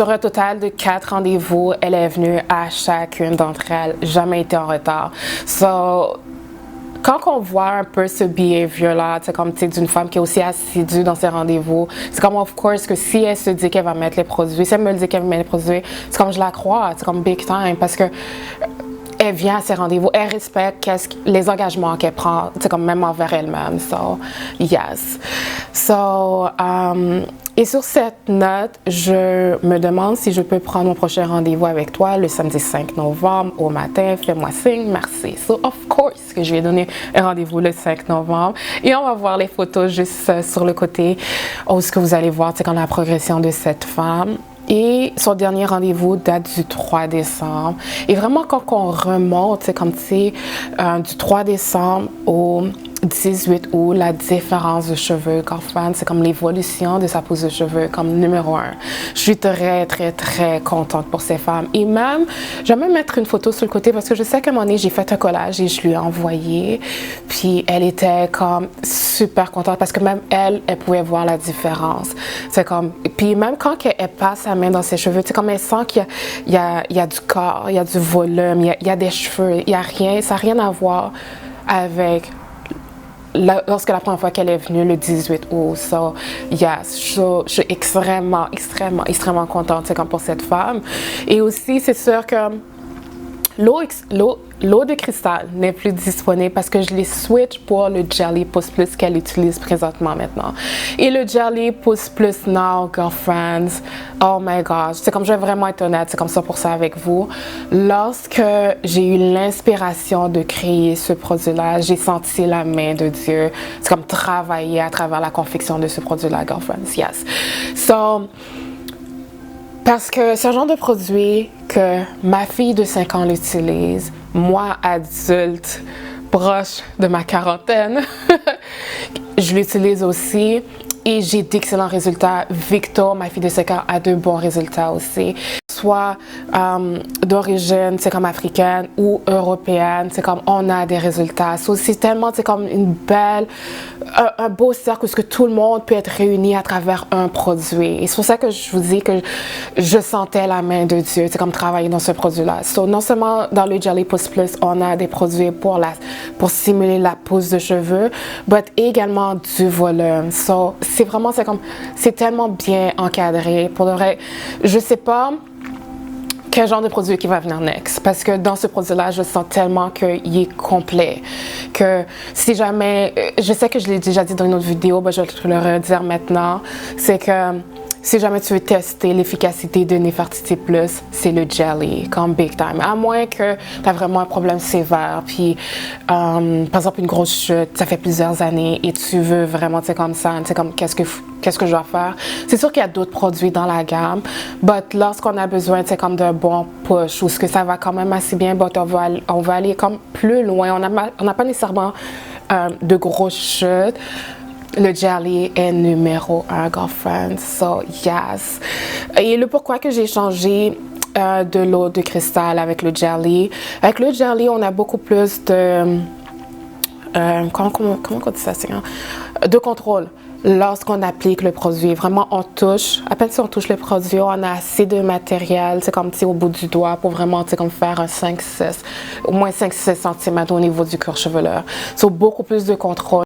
Sur un total de 4 rendez-vous, elle est venue à chacune d'entre elles, jamais été en retard. So, quand on voit un peu ce behavior-là, c'est comme d'une femme qui est aussi assidue dans ses rendez-vous, c'est comme, of course, que si elle se dit qu'elle va mettre les produits, si elle me le dit qu'elle va mettre les produits, c'est comme je la crois, c'est comme big time, parce que elle vient à ses rendez-vous, elle respecte les engagements qu'elle prend, c'est comme même envers elle-même. So, yes. So, et sur cette note, je me demande si je peux prendre mon prochain rendez-vous avec toi le samedi 5 novembre au matin. Fais-moi signe, merci. So, of course, que je vais donner un rendez-vous le 5 novembre. Et on va voir les photos juste sur le côté, où ce que vous allez voir, c'est comme la progression de cette femme. Et son dernier rendez-vous date du 3 décembre. Et vraiment, quand on remonte, c'est comme si du 3 décembre au 18 août, la différence de cheveux, Girlfriend, c'est comme l'évolution de sa pousse de cheveux, comme numéro 1. Je suis très, très, très contente pour ces femmes. Et même, je vais même mettre une photo sur le côté parce que je sais qu'à un moment donné, j'ai fait un collage et je lui ai envoyé. Puis elle était comme super contente parce que même elle pouvait voir la différence. C'est comme, puis même quand elle passe sa main dans ses cheveux, c'est comme elle sent qu'il y a du corps, il y a du volume, il y a des cheveux, il y a rien, ça n'a rien à voir avec lorsque la première fois qu'elle est venue le 18 août. So, yes, je suis extrêmement, extrêmement, extrêmement contente, c'est comme pour cette femme. Et aussi, c'est sûr que l'eau de cristal n'est plus disponible parce que je l'ai switch pour le Jelly Pousse Plus qu'elle utilise présentement maintenant. Et le Jelly Pousse Plus Now, Girlfriends, oh my gosh, c'est comme je vais vraiment être honnête, c'est comme ça pour ça avec vous. Lorsque j'ai eu l'inspiration de créer ce produit-là, j'ai senti la main de Dieu. C'est comme travailler à travers la confection de ce produit-là, Girlfriends, yes. So, parce que c'est un genre de produit que ma fille de 5 ans l'utilise, moi, adulte, proche de ma quarantaine, je l'utilise aussi et j'ai d'excellents résultats. Victor, ma fille de 5 ans, a de bons résultats aussi. Soit d'origine, c'est comme africaine ou européenne, c'est comme on a des résultats. So, c'est tellement, c'est comme un beau cercle où que tout le monde peut être réuni à travers un produit. Et c'est pour ça que je vous dis que je sentais la main de Dieu, c'est comme travailler dans ce produit-là. So, non seulement dans le Jelly Pousse Plus, on a des produits pour simuler la pousse de cheveux, mais également du volume. So, c'est tellement bien encadré. Pour de vrai, je sais pas quel genre de produit qui va venir next. Parce que dans ce produit-là, je sens tellement qu'il est complet. Que si jamais, je sais que je l'ai déjà dit dans une autre vidéo, je vais le redire maintenant, c'est que si jamais tu veux tester l'efficacité de Nefertiti Plus, c'est le Jelly, comme big time. À moins que tu as vraiment un problème sévère, puis par exemple une grosse chute, ça fait plusieurs années et tu veux vraiment, c'est comme ça, c'est comme qu'est-ce que je dois faire. C'est sûr qu'il y a d'autres produits dans la gamme, mais lorsqu'on a besoin, c'est comme d'un bon push, ou ce que ça va quand même assez bien, on va aller comme plus loin. On n'a pas nécessairement de grosses chutes. Le Jelly est numéro 1, Girlfriend. So, yes. Et le pourquoi que j'ai changé de l'eau de cristal avec le Jelly. Avec le Jelly, on a beaucoup plus de... comment on dit ça? De contrôle. Lorsqu'on applique le produit, vraiment on touche, à peine si on touche le produit, on a assez de matériel, c'est comme au bout du doigt pour vraiment comme faire un 5-6, au moins 5-6 cm au niveau du cuir chevelu. C'est beaucoup plus de contrôle.